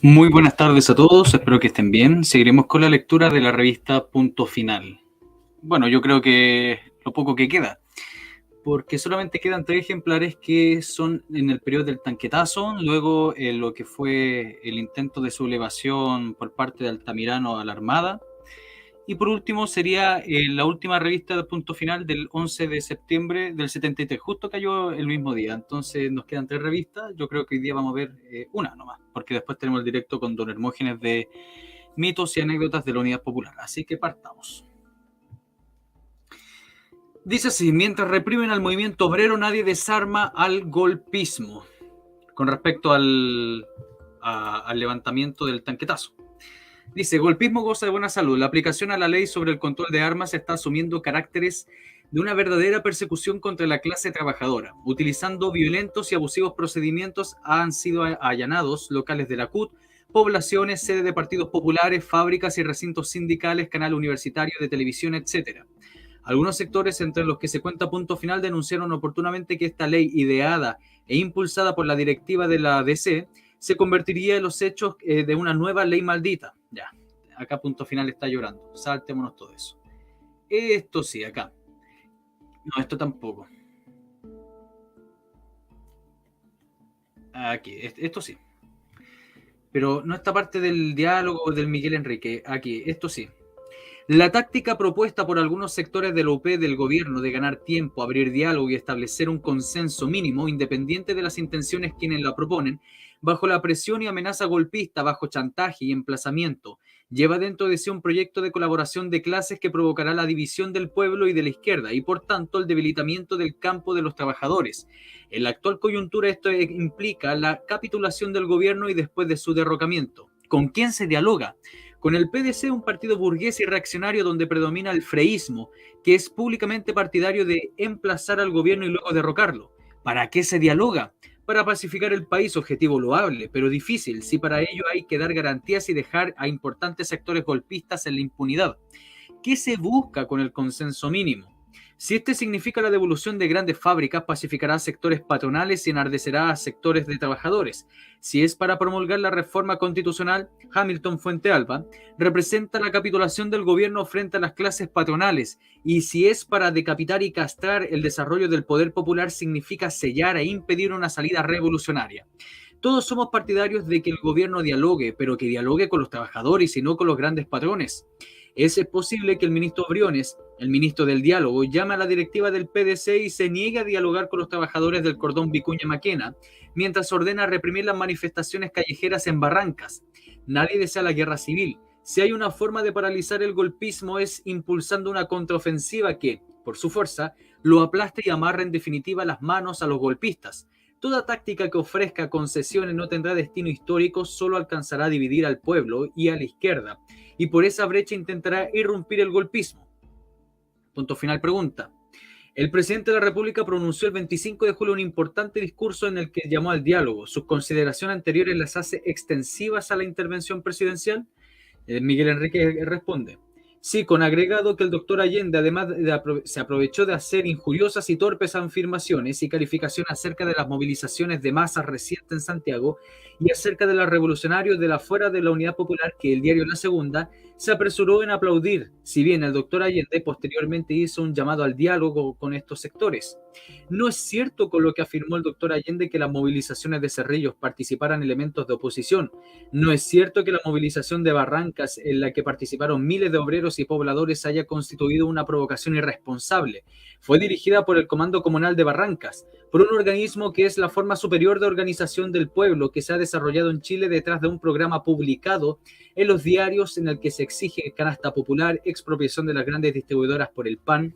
Muy buenas tardes a todos, espero que estén bien. Seguiremos con la lectura de la revista Punto Final. Bueno, yo creo que lo poco que queda, porque solamente quedan 3 ejemplares que son en el periodo del tanquetazo, luego lo que fue el intento de sublevación por parte de Altamirano a la Armada, y por último sería la última revista de Punto Final del 11 de septiembre del 73, justo cayó el mismo día. Entonces nos quedan 3 revistas, yo creo que hoy día vamos a ver una nomás, porque después tenemos el directo con Don Hermógenes de mitos y anécdotas de la Unidad Popular. Así que partamos. Dice así: mientras reprimen al movimiento obrero, nadie desarma al golpismo. Con respecto al levantamiento del tanquetazo. Dice: golpismo goza de buena salud. La aplicación a la ley sobre el control de armas está asumiendo caracteres de una verdadera persecución contra la clase trabajadora. Utilizando violentos y abusivos procedimientos han sido allanados locales de la CUT, poblaciones, sede de partidos populares, fábricas y recintos sindicales, canal universitario de televisión, etc. Algunos sectores, entre los que se cuenta Punto Final, denunciaron oportunamente que esta ley, ideada e impulsada por la directiva de la DC, se convertiría en los hechos de una nueva ley maldita. Ya, acá Punto Final está llorando. Saltémonos todo eso. Esto sí, acá. No, esto tampoco. Aquí, esto sí. Pero no esta parte del diálogo del Miguel Enrique. Aquí, esto sí. La táctica propuesta por algunos sectores de la UP del gobierno de ganar tiempo, abrir diálogo y establecer un consenso mínimo, independiente de las intenciones quienes la proponen, bajo la presión y amenaza golpista, bajo chantaje y emplazamiento, lleva dentro de sí un proyecto de colaboración de clases que provocará la división del pueblo y de la izquierda y, por tanto, el debilitamiento del campo de los trabajadores. En la actual coyuntura esto implica la capitulación del gobierno y después de su derrocamiento. ¿Con quién se dialoga? Con el PDC, un partido burgués y reaccionario donde predomina el freísmo, que es públicamente partidario de emplazar al gobierno y luego derrocarlo. ¿Para qué se dialoga? Para pacificar el país, objetivo loable, pero difícil, si para ello hay que dar garantías y dejar a importantes sectores golpistas en la impunidad. ¿Qué se busca con el consenso mínimo? Si este significa la devolución de grandes fábricas, pacificará a sectores patronales y enardecerá a sectores de trabajadores. Si es para promulgar la reforma constitucional, Hamilton Fuentealba representa la capitulación del gobierno frente a las clases patronales. Y si es para decapitar y castrar el desarrollo del poder popular, significa sellar e impedir una salida revolucionaria. Todos somos partidarios de que el gobierno dialogue, pero que dialogue con los trabajadores y no con los grandes patrones. ¿Es posible que el ministro Briones, el ministro del diálogo, llame a la directiva del PDC y se niegue a dialogar con los trabajadores del cordón Vicuña Maquena, mientras ordena reprimir las manifestaciones callejeras en Barrancas? Nadie desea la guerra civil. Si hay una forma de paralizar el golpismo es impulsando una contraofensiva que, por su fuerza, lo aplaste y amarre en definitiva las manos a los golpistas. Toda táctica que ofrezca concesiones no tendrá destino histórico, solo alcanzará a dividir al pueblo y a la izquierda, y por esa brecha intentará irrumpir el golpismo. Punto Final pregunta: el presidente de la República pronunció el 25 de julio un importante discurso en el que llamó al diálogo. ¿Sus consideraciones anteriores las hace extensivas a la intervención presidencial? Miguel Enrique responde: sí, con agregado que el doctor Allende además se aprovechó de hacer injuriosas y torpes afirmaciones y calificaciones acerca de las movilizaciones de masas recientes en Santiago y acerca de los revolucionarios de la fuera de la Unidad Popular, que el diario La Segunda se apresuró en aplaudir, si bien el doctor Allende posteriormente hizo un llamado al diálogo con estos sectores. No es cierto con lo que afirmó el doctor Allende que las movilizaciones de Cerrillos participaran elementos de oposición. No es cierto que la movilización de Barrancas, en la que participaron miles de obreros y pobladores, haya constituido una provocación irresponsable. Fue dirigida por el Comando Comunal de Barrancas, por un organismo que es la forma superior de organización del pueblo que se ha desarrollado en Chile detrás de un programa publicado en los diarios en el que se exige canasta popular, expropiación de las grandes distribuidoras por el pan,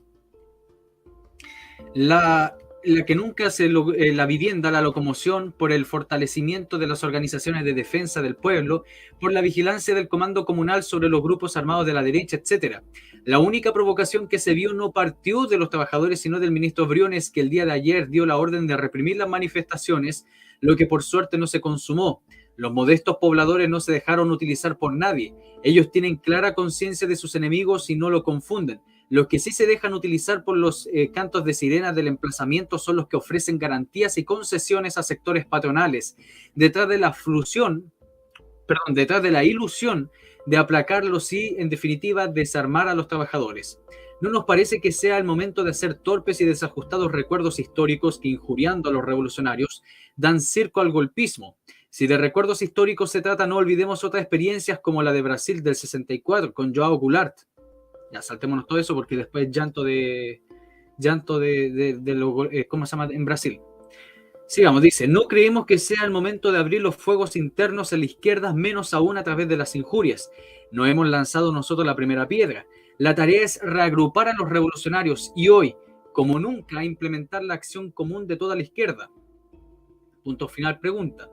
la que nunca la vivienda, la locomoción, por el fortalecimiento de las organizaciones de defensa del pueblo, por la vigilancia del comando comunal sobre los grupos armados de la derecha, etc. La única provocación que se vio no partió de los trabajadores, sino del ministro Briones, que el día de ayer dio la orden de reprimir las manifestaciones, lo que por suerte no se consumó. Los modestos pobladores no se dejaron utilizar por nadie. Ellos tienen clara conciencia de sus enemigos y no lo confunden. Los que sí se dejan utilizar por los cantos de sirena del emplazamiento son los que ofrecen garantías y concesiones a sectores patronales. Detrás de la detrás de la ilusión de aplacarlos y, en definitiva, desarmar a los trabajadores. ¿No nos parece que sea el momento de hacer torpes y desajustados recuerdos históricos que, injuriando a los revolucionarios, dan circo al golpismo? Si de recuerdos históricos se trata, no olvidemos otras experiencias como la de Brasil del 64 con João Goulart. Ya, saltémonos todo eso porque después llanto de ¿cómo se llama? En Brasil. Sigamos, dice, no creemos que sea el momento de abrir los fuegos internos en la izquierda, menos aún a través de las injurias. No hemos lanzado nosotros la primera piedra. La tarea es reagrupar a los revolucionarios y hoy, como nunca, implementar la acción común de toda la izquierda. Punto final, pregunta.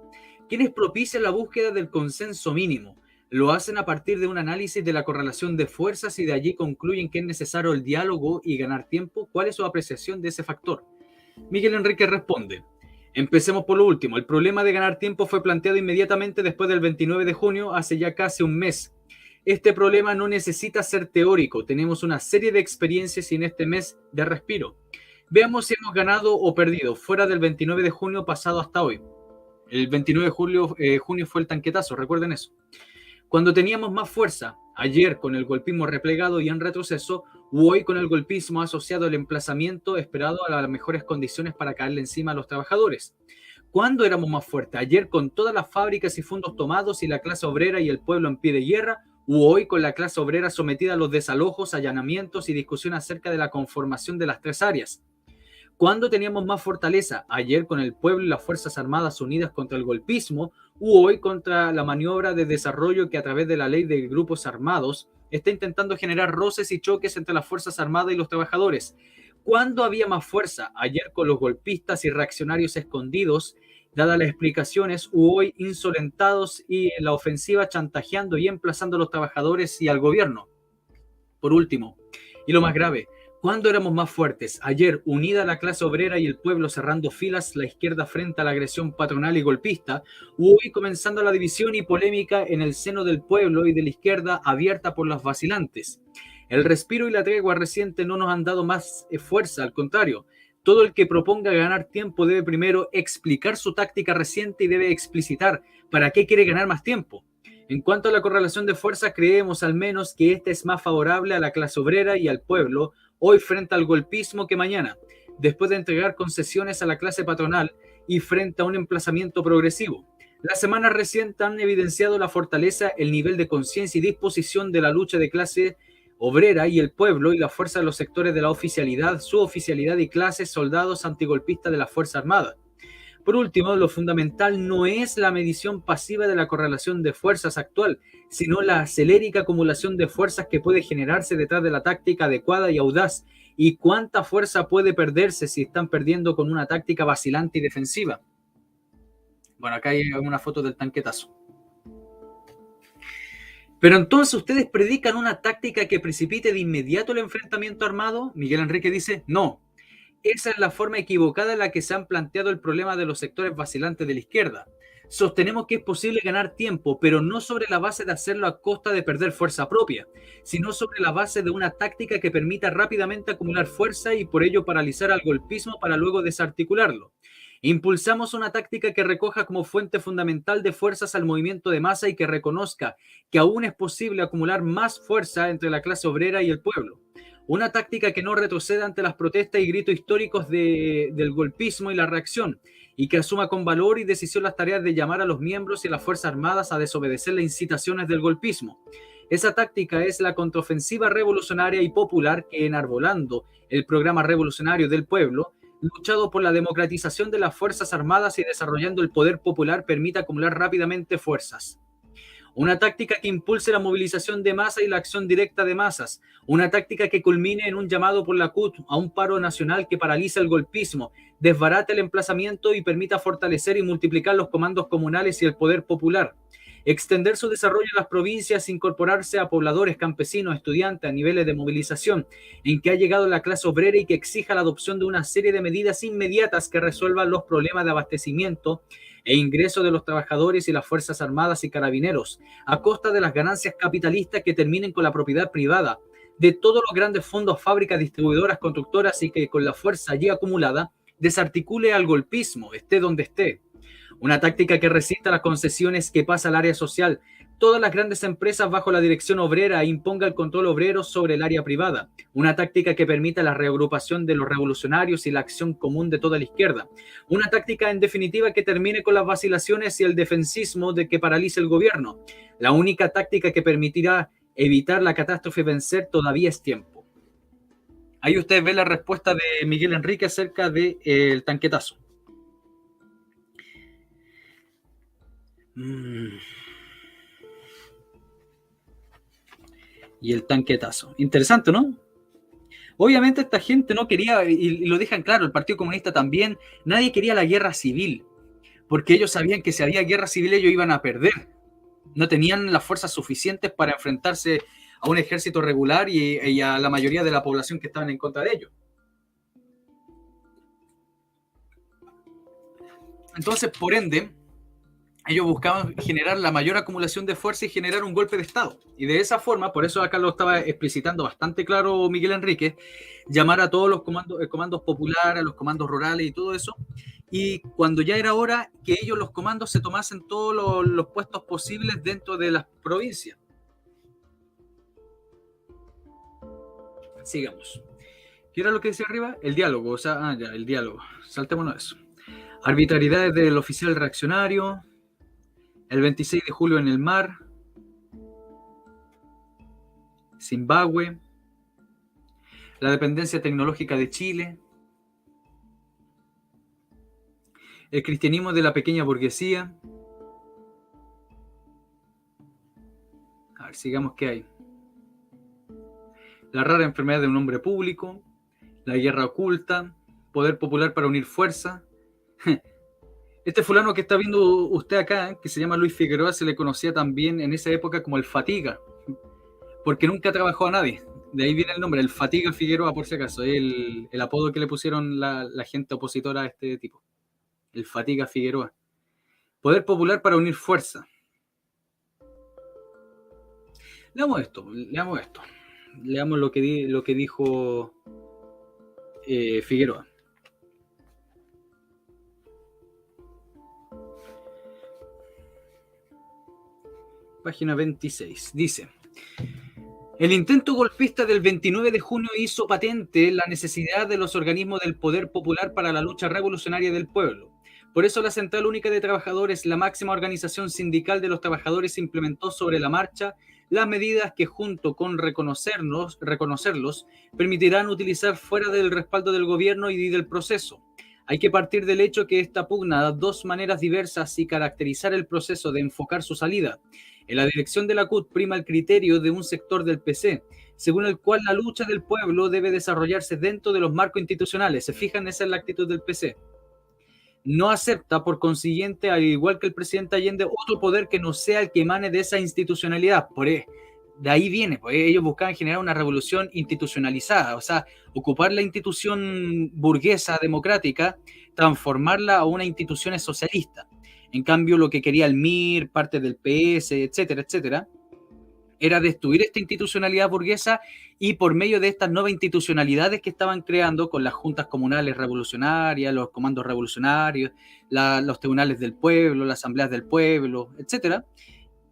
¿Quiénes propician la búsqueda del consenso mínimo? Lo hacen a partir de un análisis de la correlación de fuerzas y de allí concluyen que es necesario el diálogo y ganar tiempo. ¿Cuál es su apreciación de ese factor? Miguel Enrique responde. Empecemos por lo último. El problema de ganar tiempo fue planteado inmediatamente después del 29 de junio, hace ya casi un mes. Este problema no necesita ser teórico. Tenemos una serie de experiencias y en este mes de respiro. Veamos si hemos ganado o perdido fuera del 29 de junio pasado hasta hoy. El 29 de junio fue el tanquetazo, recuerden eso. Cuando teníamos más fuerza, ayer con el golpismo replegado y en retroceso, o hoy con el golpismo asociado al emplazamiento esperado a las mejores condiciones para caerle encima a los trabajadores. ¿Cuándo éramos más fuertes? ¿Ayer con todas las fábricas y fondos tomados y la clase obrera y el pueblo en pie de guerra? ¿O hoy con la clase obrera sometida a los desalojos, allanamientos y discusión acerca de la conformación de las tres áreas? ¿Cuándo teníamos más fortaleza? ¿Ayer con el pueblo y las Fuerzas Armadas unidas contra el golpismo? ¿O hoy contra la maniobra de desarrollo que a través de la ley de grupos armados está intentando generar roces y choques entre las Fuerzas Armadas y los trabajadores? ¿Cuándo había más fuerza? ¿Ayer con los golpistas y reaccionarios escondidos, dadas las explicaciones, o hoy insolentados y en la ofensiva chantajeando y emplazando a los trabajadores y al gobierno? Por último, y lo más grave, ¿cuándo éramos más fuertes? ¿Ayer unida la clase obrera y el pueblo cerrando filas, la izquierda frente a la agresión patronal y golpista? ¿O hoy comenzando la división y polémica en el seno del pueblo y de la izquierda abierta por los vacilantes? El respiro y la tregua reciente no nos han dado más fuerza, al contrario. Todo el que proponga ganar tiempo debe primero explicar su táctica reciente y debe explicitar para qué quiere ganar más tiempo. En cuanto a la correlación de fuerzas, creemos al menos que esta es más favorable a la clase obrera y al pueblo hoy frente al golpismo que mañana, después de entregar concesiones a la clase patronal y frente a un emplazamiento progresivo. Las semanas recientes han evidenciado la fortaleza, el nivel de conciencia y disposición de la lucha de clase obrera y el pueblo y la fuerza de los sectores de la oficialidad, suboficialidad y clases soldados antigolpistas de la Fuerza Armada. Por último, lo fundamental no es la medición pasiva de la correlación de fuerzas actual, sino la acelérica acumulación de fuerzas que puede generarse detrás de la táctica adecuada y audaz, y cuánta fuerza puede perderse si están perdiendo con una táctica vacilante y defensiva. Bueno, acá hay una foto del tanquetazo. Pero entonces ustedes predican una táctica que precipite de inmediato el enfrentamiento armado. Miguel Enrique dice, no. Esa es la forma equivocada en la que se han planteado el problema de los sectores vacilantes de la izquierda. Sostenemos que es posible ganar tiempo, pero no sobre la base de hacerlo a costa de perder fuerza propia, sino sobre la base de una táctica que permita rápidamente acumular fuerza y por ello paralizar al golpismo para luego desarticularlo. Impulsamos una táctica que recoja como fuente fundamental de fuerzas al movimiento de masa y que reconozca que aún es posible acumular más fuerza entre la clase obrera y el pueblo. Una táctica que no retroceda ante las protestas y gritos históricos del golpismo y la reacción, y que asuma con valor y decisión las tareas de llamar a los miembros y a las Fuerzas Armadas a desobedecer las incitaciones del golpismo. Esa táctica es la contraofensiva revolucionaria y popular que, enarbolando el programa revolucionario del pueblo, luchado por la democratización de las Fuerzas Armadas y desarrollando el poder popular, permite acumular rápidamente fuerzas. Una táctica que impulse la movilización de masa y la acción directa de masas. Una táctica que culmine en un llamado por la CUT a un paro nacional que paraliza el golpismo, desbarate el emplazamiento y permita fortalecer y multiplicar los comandos comunales y el poder popular. Extender su desarrollo a las provincias, incorporarse a pobladores, campesinos, estudiantes a niveles de movilización en que ha llegado la clase obrera y que exija la adopción de una serie de medidas inmediatas que resuelvan los problemas de abastecimiento e ingreso de los trabajadores y las Fuerzas Armadas y Carabineros, a costa de las ganancias capitalistas que terminen con la propiedad privada de todos los grandes fondos, fábricas, distribuidoras, constructoras y que con la fuerza allí acumulada desarticule al golpismo, esté donde esté. Una táctica que resista las concesiones que pasa al área social. Todas las grandes empresas bajo la dirección obrera imponga el control obrero sobre el área privada. Una táctica que permita la reagrupación de los revolucionarios y la acción común de toda la izquierda. Una táctica, en definitiva, que termine con las vacilaciones y el defensismo de que paralice el gobierno. La única táctica que permitirá evitar la catástrofe y vencer todavía es tiempo. Ahí ustedes ven la respuesta de Miguel Enrique acerca del tanquetazo. Y el tanquetazo. Interesante, ¿no? Obviamente esta gente no quería, y lo dejan claro, el Partido Comunista también, nadie quería la guerra civil, porque ellos sabían que si había guerra civil ellos iban a perder. No tenían las fuerzas suficientes para enfrentarse a un ejército regular y a la mayoría de la población que estaban en contra de ellos. Entonces, por ende, ellos buscaban generar la mayor acumulación de fuerza y generar un golpe de Estado. Y de esa forma, por eso acá lo estaba explicitando bastante claro Miguel Enrique, llamar a todos los comandos populares, a los comandos rurales y todo eso. Y cuando ya era hora que ellos, los comandos, se tomasen todos los puestos posibles dentro de las provincias. Sigamos. ¿Qué era lo que decía arriba? El diálogo, o sea, el diálogo. Saltémonos eso. Arbitrariedades del oficial reaccionario. El 26 de julio en el mar. Zimbabue. La dependencia tecnológica de Chile. El cristianismo de la pequeña burguesía. A ver, sigamos qué hay. La rara enfermedad de un hombre público. La guerra oculta. Poder popular para unir fuerza. Este fulano que está viendo usted acá, que se llama Luis Figueroa, se le conocía también en esa época como el Fatiga, porque nunca trabajó a nadie. De ahí viene el nombre, el Fatiga Figueroa, por si acaso. Es el apodo que le pusieron la gente opositora a este tipo. El Fatiga Figueroa. Poder popular para unir fuerza. Leamos esto. Leamos lo que dijo Figueroa. Página 26. Dice: el intento golpista del 29 de junio hizo patente la necesidad de los organismos del poder popular para la lucha revolucionaria del pueblo. Por eso la Central Única de Trabajadores, la máxima organización sindical de los trabajadores, implementó sobre la marcha las medidas que, junto con reconocerlos, permitirán utilizar fuera del respaldo del gobierno y del proceso. Hay que partir del hecho que esta pugna da dos maneras diversas y caracterizar el proceso de enfocar su salida. En la dirección de la CUT prima el criterio de un sector del PC, según el cual la lucha del pueblo debe desarrollarse dentro de los marcos institucionales. ¿Se fijan? Esa es la actitud del PC. No acepta, por consiguiente, al igual que el presidente Allende, otro poder que no sea el que emane de esa institucionalidad. De ahí viene, pues ellos buscaban generar una revolución institucionalizada, o sea, ocupar la institución burguesa democrática, transformarla a una institución socialista. En cambio, lo que quería el MIR, parte del PS, etcétera, etcétera, era destruir esta institucionalidad burguesa y por medio de estas nuevas institucionalidades que estaban creando con las juntas comunales revolucionarias, los comandos revolucionarios, los tribunales del pueblo, las asambleas del pueblo, etcétera.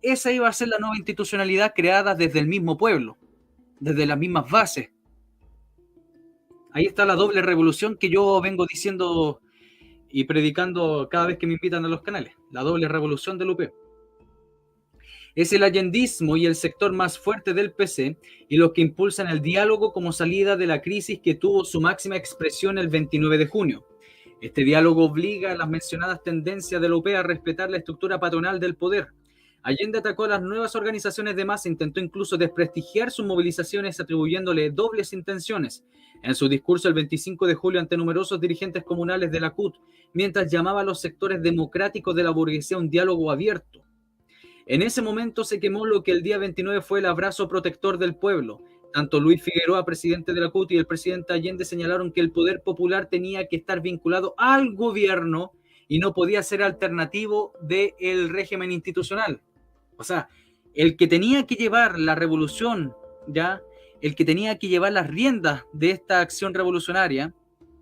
Esa iba a ser la nueva institucionalidad creada desde el mismo pueblo, desde las mismas bases. Ahí está la doble revolución que yo vengo diciendo y predicando cada vez que me invitan a los canales, la doble revolución del UP. Es el allendismo y el sector más fuerte del PC y los que impulsan el diálogo como salida de la crisis que tuvo su máxima expresión el 29 de junio. Este diálogo obliga a las mencionadas tendencias de la UP a respetar la estructura patronal del poder. Allende atacó a las nuevas organizaciones de masa, intentó incluso desprestigiar sus movilizaciones atribuyéndole dobles intenciones. En su discurso el 25 de julio ante numerosos dirigentes comunales de la CUT, mientras llamaba a los sectores democráticos de la burguesía a un diálogo abierto. En ese momento se quemó lo que el día 29 fue el abrazo protector del pueblo. Tanto Luis Figueroa, presidente de la CUT, y el presidente Allende señalaron que el poder popular tenía que estar vinculado al gobierno y no podía ser alternativo del régimen institucional. O sea, el que tenía que llevar la revolución, ¿ya? El que tenía que llevar las riendas de esta acción revolucionaria,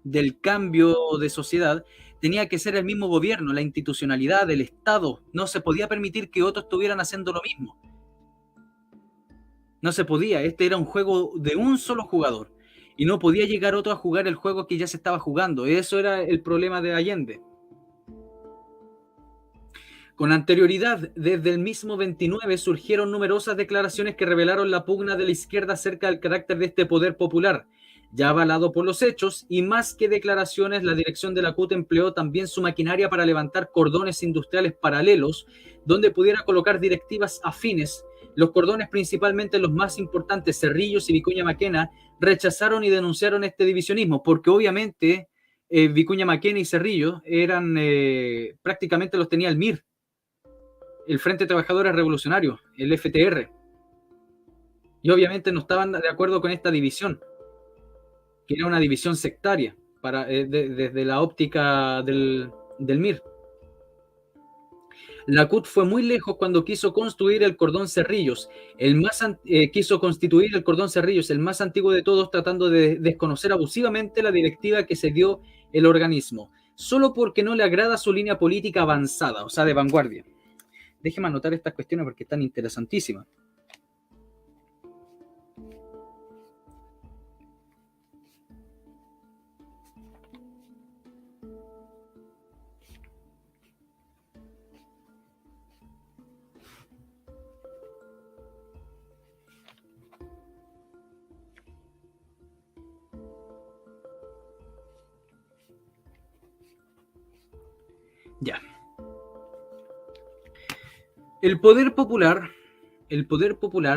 del cambio de sociedad, tenía que ser el mismo gobierno, la institucionalidad, el Estado. No se podía permitir que otros estuvieran haciendo lo mismo. No se podía. Este era un juego de un solo jugador. Y no podía llegar otro a jugar el juego que ya se estaba jugando. Eso era el problema de Allende. Con anterioridad, desde el mismo 29, surgieron numerosas declaraciones que revelaron la pugna de la izquierda acerca del carácter de este poder popular, ya avalado por los hechos, y más que declaraciones, la dirección de la CUT empleó también su maquinaria para levantar cordones industriales paralelos, donde pudiera colocar directivas afines. Los cordones, principalmente los más importantes, Cerrillos y Vicuña Maquena, rechazaron y denunciaron este divisionismo, porque obviamente Vicuña Maquena y Cerrillos eran, prácticamente los tenía el MIR, el Frente de Trabajadores Revolucionarios, el FTR. Y obviamente no estaban de acuerdo con esta división, que era una división sectaria desde la óptica del MIR. La CUT fue muy lejos cuando quiso construir el cordón Cerrillos, quiso constituir el cordón Cerrillos, el más antiguo de todos, tratando de desconocer abusivamente la directiva que se dio el organismo, solo porque no le agrada su línea política avanzada, o sea, de vanguardia. Déjeme anotar estas cuestiones porque están interesantísimas. Ya. El poder popular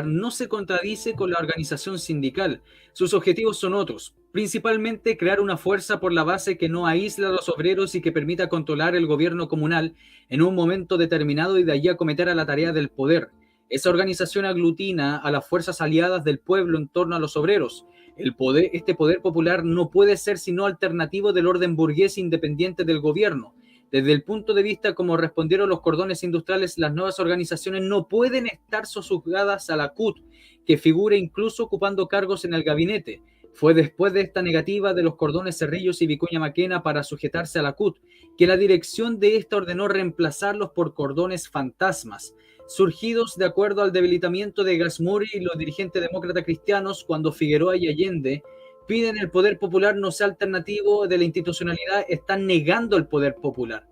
no se contradice con la organización sindical. Sus objetivos son otros, principalmente crear una fuerza por la base que no aísla a los obreros y que permita controlar el gobierno comunal en un momento determinado y de allí acometer a la tarea del poder. Esa organización aglutina a las fuerzas aliadas del pueblo en torno a los obreros. Este poder popular no puede ser sino alternativo del orden burgués independiente del gobierno. Desde el punto de vista como respondieron los cordones industriales, las nuevas organizaciones no pueden estar sojuzgadas a la CUT, que figura incluso ocupando cargos en el gabinete. Fue después de esta negativa de los cordones Cerrillos y Vicuña Maquena para sujetarse a la CUT, que la dirección de esta ordenó reemplazarlos por cordones fantasmas, surgidos de acuerdo al debilitamiento de Gasmuri y los dirigentes demócratas cristianos cuando Figueroa y Allende piden el poder popular no sea alternativo de la institucionalidad, están negando el poder popular.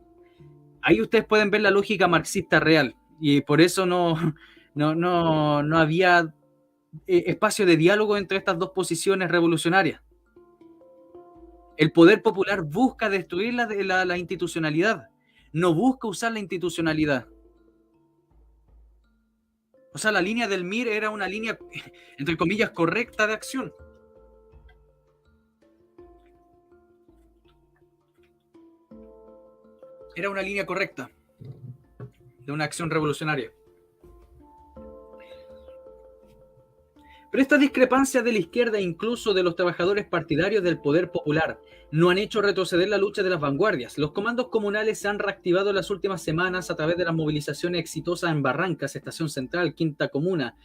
Ahí ustedes pueden ver la lógica marxista real, y por eso no había espacio de diálogo entre estas dos posiciones revolucionarias. El poder popular busca destruir la institucionalidad, no busca usar la institucionalidad. O sea, la línea del MIR era una línea, entre comillas, correcta de acción. Era una línea correcta de una acción revolucionaria. Pero estas discrepancias de la izquierda, incluso de los trabajadores partidarios del poder popular, no han hecho retroceder la lucha de las vanguardias. Los comandos comunales se han reactivado en las últimas semanas a través de las movilizaciones exitosas en Barrancas, Estación Central, Quinta Comuna,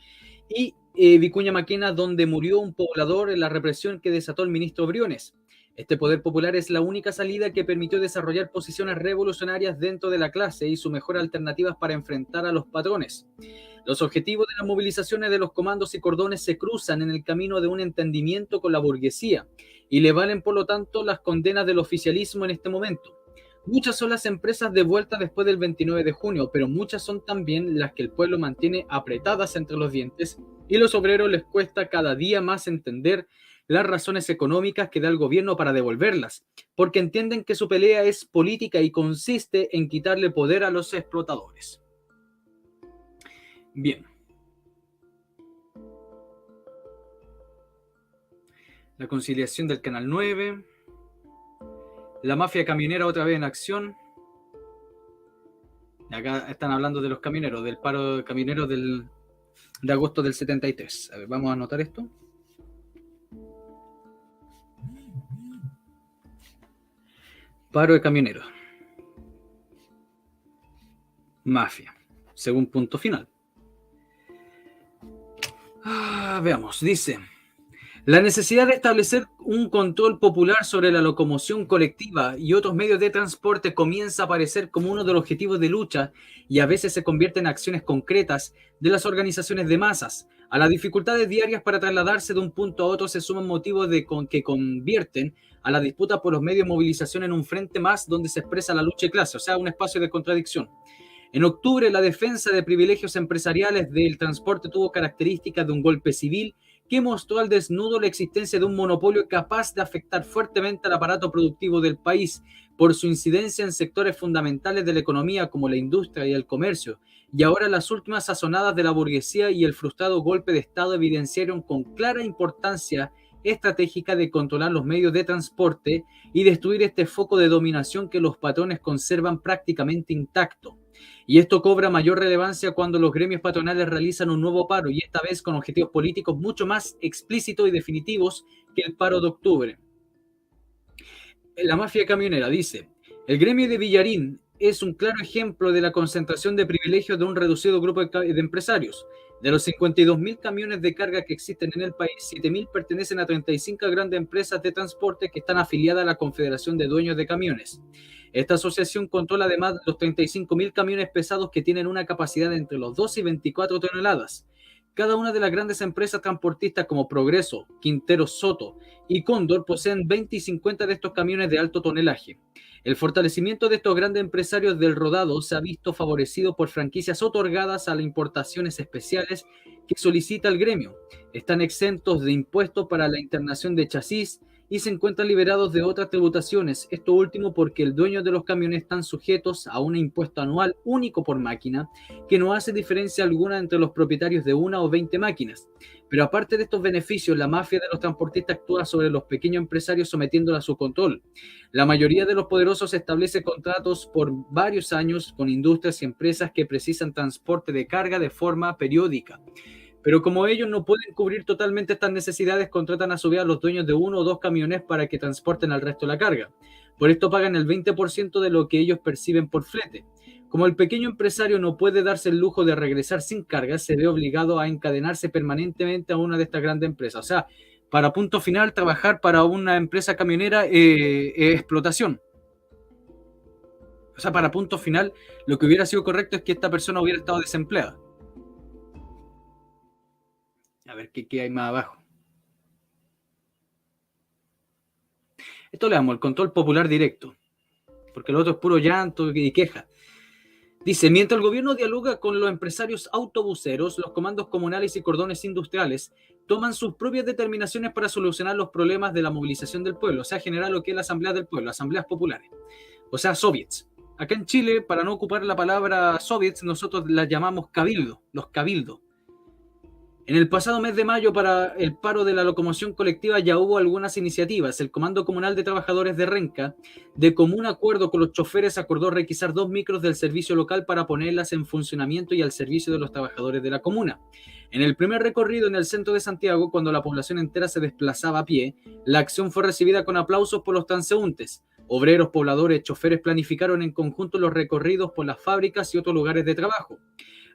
y Vicuña Maquena, donde murió un poblador en la represión que desató el ministro Briones. Este poder popular es la única salida que permitió desarrollar posiciones revolucionarias dentro de la clase y su mejor alternativas para enfrentar a los patrones. Los objetivos de las movilizaciones de los comandos y cordones se cruzan en el camino de un entendimiento con la burguesía y le valen, por lo tanto, las condenas del oficialismo en este momento. Muchas son las empresas de vuelta después del 29 de junio, pero muchas son también las que el pueblo mantiene apretadas entre los dientes y los obreros les cuesta cada día más entender las razones económicas que da el gobierno para devolverlas, porque entienden que su pelea es política y consiste en quitarle poder a los explotadores. Bien. La conciliación del Canal 9. La mafia camionera otra vez en acción. Acá están hablando de los camioneros, del paro de camioneros de agosto del 73. A ver, vamos a anotar esto. Paro de camioneros. Mafia. Según punto final. Veamos, dice: La necesidad de establecer un control popular sobre la locomoción colectiva y otros medios de transporte comienza a aparecer como uno de los objetivos de lucha y a veces se convierte en acciones concretas de las organizaciones de masas. A las dificultades diarias para trasladarse de un punto a otro se suman motivos que convierten a la disputa por los medios de movilización en un frente más donde se expresa la lucha de clase, o sea, un espacio de contradicción. En octubre, la defensa de privilegios empresariales del transporte tuvo características de un golpe civil que mostró al desnudo la existencia de un monopolio capaz de afectar fuertemente al aparato productivo del país por su incidencia en sectores fundamentales de la economía como la industria y el comercio. Y ahora las últimas sazonadas de la burguesía y el frustrado golpe de Estado evidenciaron con clara importancia estratégica de controlar los medios de transporte y destruir este foco de dominación que los patrones conservan prácticamente intacto. Y esto cobra mayor relevancia cuando los gremios patronales realizan un nuevo paro y esta vez con objetivos políticos mucho más explícitos y definitivos que el paro de octubre. La mafia camionera dice, el gremio de Villarín es un claro ejemplo de la concentración de privilegios de un reducido grupo de empresarios. De los 52.000 camiones de carga que existen en el país, 7.000 pertenecen a 35 grandes empresas de transporte que están afiliadas a la Confederación de Dueños de Camiones. Esta asociación controla además los 35.000 camiones pesados que tienen una capacidad de entre los 12 y 24 toneladas. Cada una de las grandes empresas transportistas como Progreso, Quintero Soto y Cóndor poseen 20 y 50 de estos camiones de alto tonelaje. El fortalecimiento de estos grandes empresarios del rodado se ha visto favorecido por franquicias otorgadas a las importaciones especiales que solicita el gremio. Están exentos de impuestos para la internación de chasis y se encuentran liberados de otras tributaciones. Esto último porque el dueño de los camiones están sujetos a un impuesto anual único por máquina que no hace diferencia alguna entre los propietarios de una o 20 máquinas. Pero aparte de estos beneficios, la mafia de los transportistas actúa sobre los pequeños empresarios sometiéndolos a su control. La mayoría de los poderosos establece contratos por varios años con industrias y empresas que precisan transporte de carga de forma periódica. Pero como ellos no pueden cubrir totalmente estas necesidades, contratan a su vez a los dueños de uno o dos camiones para que transporten al resto de la carga. Por esto pagan el 20% de lo que ellos perciben por flete. Como el pequeño empresario no puede darse el lujo de regresar sin carga, se ve obligado a encadenarse permanentemente a una de estas grandes empresas. O sea, para punto final, trabajar para una empresa camionera es explotación. O sea, para punto final, lo que hubiera sido correcto es que esta persona hubiera estado desempleada. A ver qué hay más abajo. Esto le damos el control popular directo, porque lo otro es puro llanto y queja. Dice, mientras el gobierno dialoga con los empresarios autobuseros, los comandos comunales y cordones industriales toman sus propias determinaciones para solucionar los problemas de la movilización del pueblo, o sea, generar lo que es la asamblea del pueblo, asambleas populares, o sea, soviets. Acá en Chile, para no ocupar la palabra soviets, nosotros las llamamos cabildo, los cabildos. En el pasado mes de mayo, para el paro de la locomoción colectiva, ya hubo algunas iniciativas. El Comando Comunal de Trabajadores de Renca, de común acuerdo con los choferes, acordó requisar 2 micros del servicio local para ponerlas en funcionamiento y al servicio de los trabajadores de la comuna. En el primer recorrido en el centro de Santiago, cuando la población entera se desplazaba a pie, la acción fue recibida con aplausos por los transeúntes. Obreros, pobladores, choferes planificaron en conjunto los recorridos por las fábricas y otros lugares de trabajo.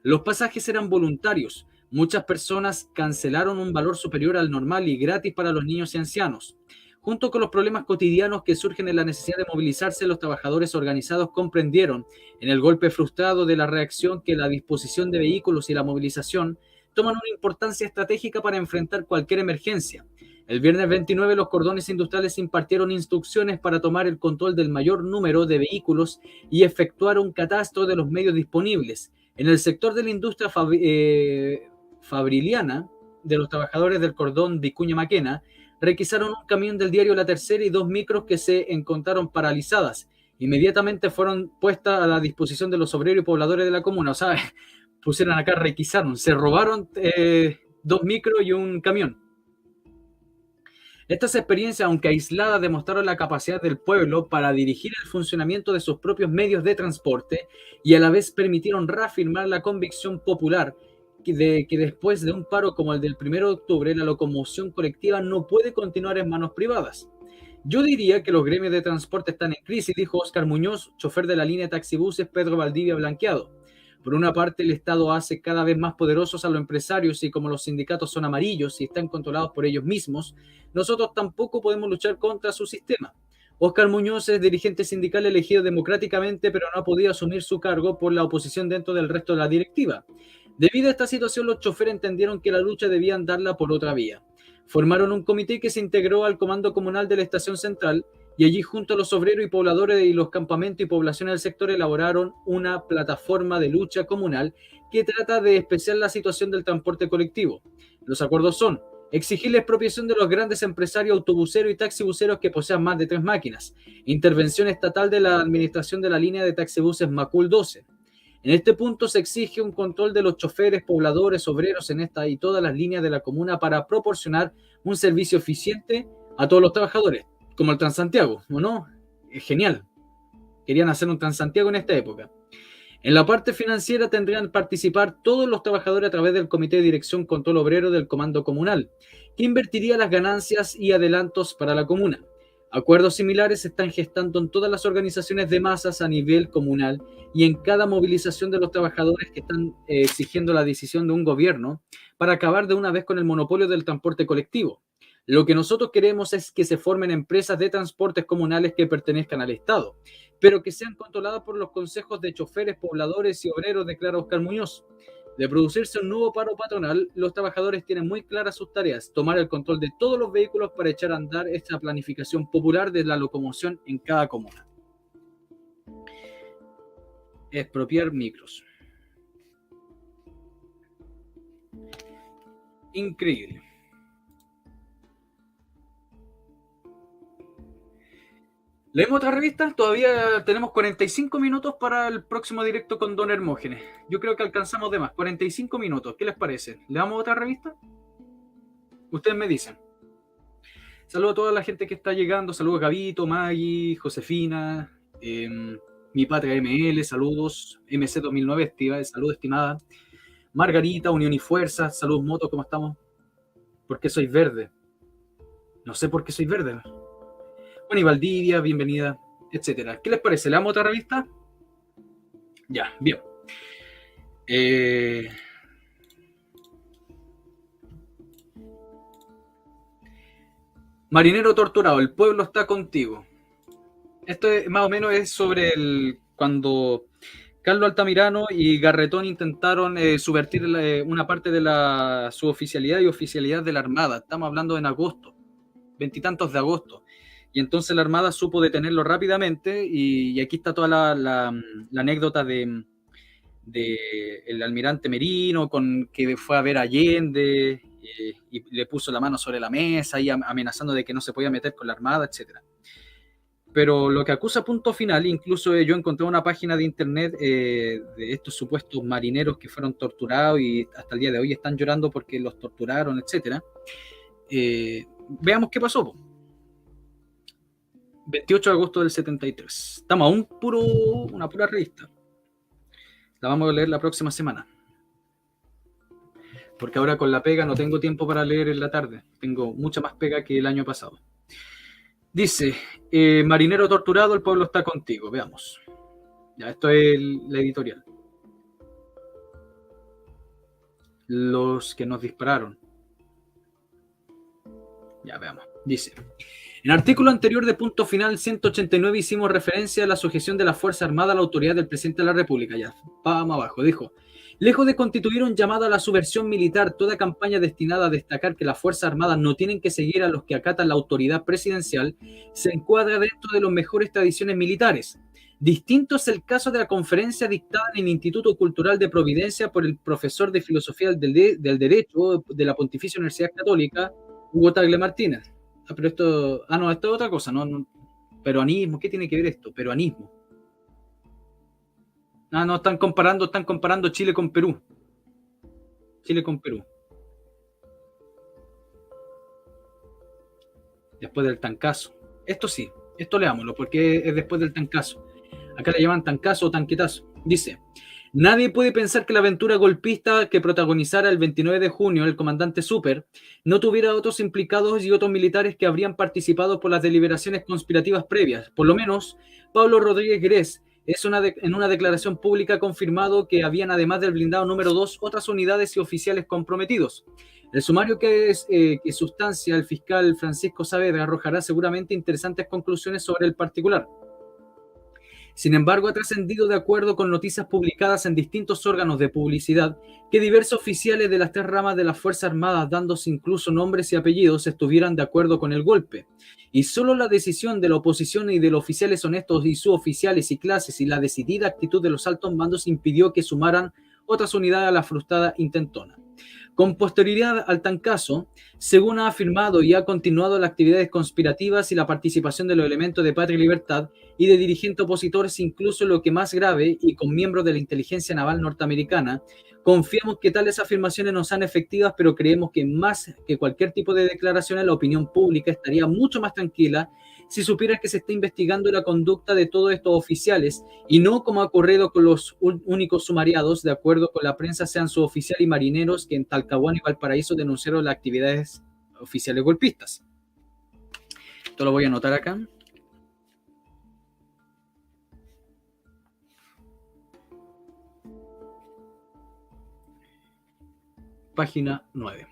Los pasajes eran voluntarios. Muchas personas cancelaron un valor superior al normal y gratis para los niños y ancianos. Junto con los problemas cotidianos que surgen en la necesidad de movilizarse, los trabajadores organizados comprendieron en el golpe frustrado de la reacción que la disposición de vehículos y la movilización toman una importancia estratégica para enfrentar cualquier emergencia. El viernes 29 los cordones industriales impartieron instrucciones para tomar el control del mayor número de vehículos y efectuar un catastro de los medios disponibles. En el sector de la industria fabriliana de los trabajadores del cordón Vicuña Maquena, requisaron un camión del diario La Tercera y 2 micros que se encontraron paralizadas. Inmediatamente fueron puestas a la disposición de los obreros y pobladores de la comuna. O sea, pusieron acá, requisaron, se robaron 2 micros y un camión. Estas experiencias, aunque aisladas, demostraron la capacidad del pueblo para dirigir el funcionamiento de sus propios medios de transporte y a la vez permitieron reafirmar la convicción popular de que después de un paro como el del 1 de octubre, la locomoción colectiva no puede continuar en manos privadas. Yo diría que los gremios de transporte están en crisis, dijo Óscar Muñoz, chofer de la línea de taxibuses Pedro Valdivia Blanqueado. Por una parte, el Estado hace cada vez más poderosos a los empresarios y como los sindicatos son amarillos y están controlados por ellos mismos, nosotros tampoco podemos luchar contra su sistema. Óscar Muñoz es dirigente sindical elegido democráticamente, pero no ha podido asumir su cargo por la oposición dentro del resto de la directiva. Debido a esta situación, los choferes entendieron que la lucha debían darla por otra vía. Formaron un comité que se integró al comando comunal de la estación central y allí junto a los obreros y pobladores y los campamentos y poblaciones del sector elaboraron una plataforma de lucha comunal que trata de especiar la situación del transporte colectivo. Los acuerdos son exigir la expropiación de los grandes empresarios autobuseros y taxibuseros que posean más de 3 máquinas, intervención estatal de la administración de la línea de taxibuses Macul 12. En este punto se exige un control de los choferes, pobladores, obreros en esta y todas las líneas de la comuna para proporcionar un servicio eficiente a todos los trabajadores, como el Transantiago, ¿o no? Es genial. Querían hacer un Transantiago en esta época. En la parte financiera tendrían que participar todos los trabajadores a través del Comité de Dirección Control Obrero del Comando Comunal, que invertiría las ganancias y adelantos para la comuna. Acuerdos similares se están gestando en todas las organizaciones de masas a nivel comunal y en cada movilización de los trabajadores que están exigiendo la decisión de un gobierno para acabar de una vez con el monopolio del transporte colectivo. Lo que nosotros queremos es que se formen empresas de transportes comunales que pertenezcan al Estado, pero que sean controladas por los consejos de choferes, pobladores y obreros, declara Óscar Muñoz. De producirse un nuevo paro patronal, los trabajadores tienen muy claras sus tareas: tomar el control de todos los vehículos para echar a andar esta planificación popular de la locomoción en cada comuna. Expropiar micros. Increíble. ¿Leemos otra revista? Todavía tenemos 45 minutos para el próximo directo con Don Hermógenes. Yo creo que alcanzamos de más. 45 minutos. ¿Qué les parece? ¿Le damos otra revista? Ustedes me dicen. Saludos a toda la gente que está llegando. Saludos a Gabito, Maggie, Josefina, Mi Patria ML, saludos. MC 2009, saludos estimada. Margarita, Unión y Fuerza, saludos Moto, ¿cómo estamos? ¿Por qué soy verde? No sé por qué soy verde. Bueno, y Valdivia, bienvenida, etcétera. ¿Qué les parece? ¿Le damos otra revista? Ya, bien. Marinero torturado, el pueblo está contigo. Esto es, más o menos es sobre cuando Carlos Altamirano y Garretón intentaron subvertir una parte de la suboficialidad y oficialidad de la Armada. Estamos hablando en agosto, 20 y tantos de agosto. Y entonces la Armada supo detenerlo rápidamente y aquí está toda la anécdota de el almirante Merino que fue a ver a Allende y le puso la mano sobre la mesa y amenazando de que no se podía meter con la Armada, etc. Pero lo que acusa Punto Final, incluso yo encontré una página de internet de estos supuestos marineros que fueron torturados y hasta el día de hoy están llorando porque los torturaron, etc. Veamos qué pasó. 28 de agosto del 73. Estamos a una pura revista. La vamos a leer la próxima semana. Porque ahora con la pega no tengo tiempo para leer en la tarde. Tengo mucha más pega que el año pasado. Dice, marinero torturado, el pueblo está contigo. Veamos. Ya, esto es la editorial. Los que nos dispararon. Ya, veamos. Dice, en el artículo anterior de Punto Final 189 hicimos referencia a la sujeción de la Fuerza Armada a la autoridad del presidente de la República. Ya, vamos abajo. Dijo, lejos de constituir un llamado a la subversión militar, toda campaña destinada a destacar que las Fuerzas Armadas no tienen que seguir a los que acatan la autoridad presidencial, se encuadra dentro de las mejores tradiciones militares. Distinto es el caso de la conferencia dictada en el Instituto Cultural de Providencia por el profesor de Filosofía del Derecho de la Pontificia Universidad Católica, Hugo Tagle Martínez. Pero esto... no, esto es otra cosa, no. Peruanismo, ¿qué tiene que ver esto? Peruanismo. No, están comparando Chile con Perú. Chile con Perú. Después del tancazo. Esto sí, esto leámoslo, porque es después del tancazo. Acá le llaman tancazo o tanquetazo. Dice, nadie puede pensar que la aventura golpista que protagonizara el 29 de junio el comandante Super no tuviera otros implicados y otros militares que habrían participado por las deliberaciones conspirativas previas. Por lo menos, Pablo Rodríguez Grez, En una declaración pública ha confirmado que habían, además del blindado número 2, otras unidades y oficiales comprometidos. El sumario que sustancia el fiscal Francisco Saavedra arrojará seguramente interesantes conclusiones sobre el particular. Sin embargo, ha trascendido, de acuerdo con noticias publicadas en distintos órganos de publicidad, que diversos oficiales de las tres ramas de las Fuerzas Armadas, dándose incluso nombres y apellidos, estuvieran de acuerdo con el golpe. Y solo la decisión de la oposición y de los oficiales honestos y suboficiales y clases y la decidida actitud de los altos mandos impidió que sumaran otras unidades a la frustrada intentona. Con posterioridad al tan caso, según ha afirmado y ha continuado las actividades conspirativas y la participación de los elementos de Patria y Libertad y de dirigentes opositores, incluso lo que más grave, y con miembros de la inteligencia naval norteamericana, confiamos que tales afirmaciones no sean efectivas, pero creemos que más que cualquier tipo de declaraciones, la opinión pública estaría mucho más tranquila si supiera que se está investigando la conducta de todos estos oficiales y no como ha ocurrido con los únicos sumariados, de acuerdo con la prensa, sean suboficiales y marineros que en Talcahuano y Valparaíso denunciaron las actividades oficiales golpistas. Esto lo voy a anotar acá. Página 9.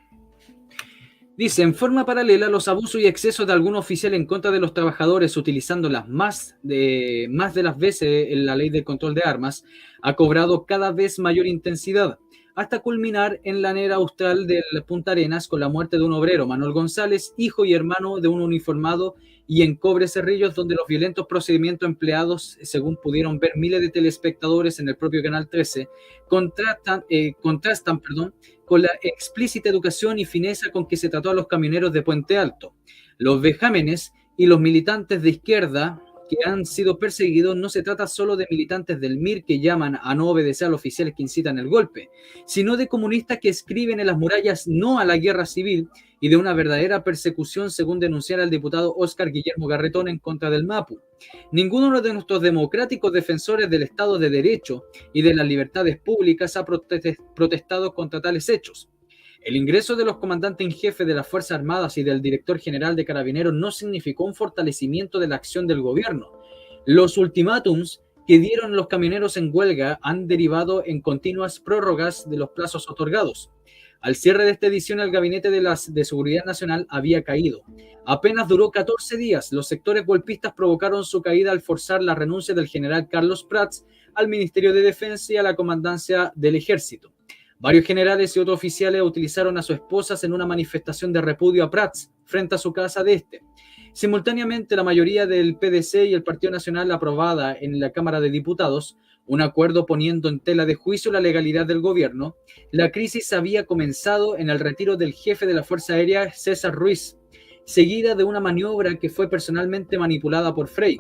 Dice, en forma paralela, los abusos y excesos de algún oficial en contra de los trabajadores, utilizándolas más de las veces en la ley de control de armas, ha cobrado cada vez mayor intensidad, hasta culminar en la nera austral de Punta Arenas con la muerte de un obrero, Manuel González, hijo y hermano de un uniformado, y en Cobre Cerrillos, donde los violentos procedimientos empleados, según pudieron ver miles de telespectadores en el propio Canal 13, contrastan con la explícita educación y fineza con que se trató a los camioneros de Puente Alto. Los vejámenes y los militantes de izquierda que han sido perseguidos no se trata solo de militantes del MIR que llaman a no obedecer a los oficiales que incitan el golpe, sino de comunistas que escriben en las murallas no a la guerra civil y de una verdadera persecución, según denunciara el diputado Óscar Guillermo Garretón en contra del MAPU. Ninguno de nuestros democráticos defensores del Estado de Derecho y de las libertades públicas ha protestado contra tales hechos. El ingreso de los comandantes en jefe de las Fuerzas Armadas y del director general de Carabineros no significó un fortalecimiento de la acción del gobierno. Los ultimátums que dieron los camioneros en huelga han derivado en continuas prórrogas de los plazos otorgados. Al cierre de esta edición, el Gabinete de Seguridad Nacional había caído. Apenas duró 14 días. Los sectores golpistas provocaron su caída al forzar la renuncia del general Carlos Prats al Ministerio de Defensa y a la comandancia del Ejército. Varios generales y otros oficiales utilizaron a sus esposas en una manifestación de repudio a Prats frente a su casa de este. Simultáneamente, la mayoría del PDC y el Partido Nacional aprobada en la Cámara de Diputados un acuerdo poniendo en tela de juicio la legalidad del gobierno. La crisis había comenzado en el retiro del jefe de la Fuerza Aérea, César Ruiz, seguida de una maniobra que fue personalmente manipulada por Frey.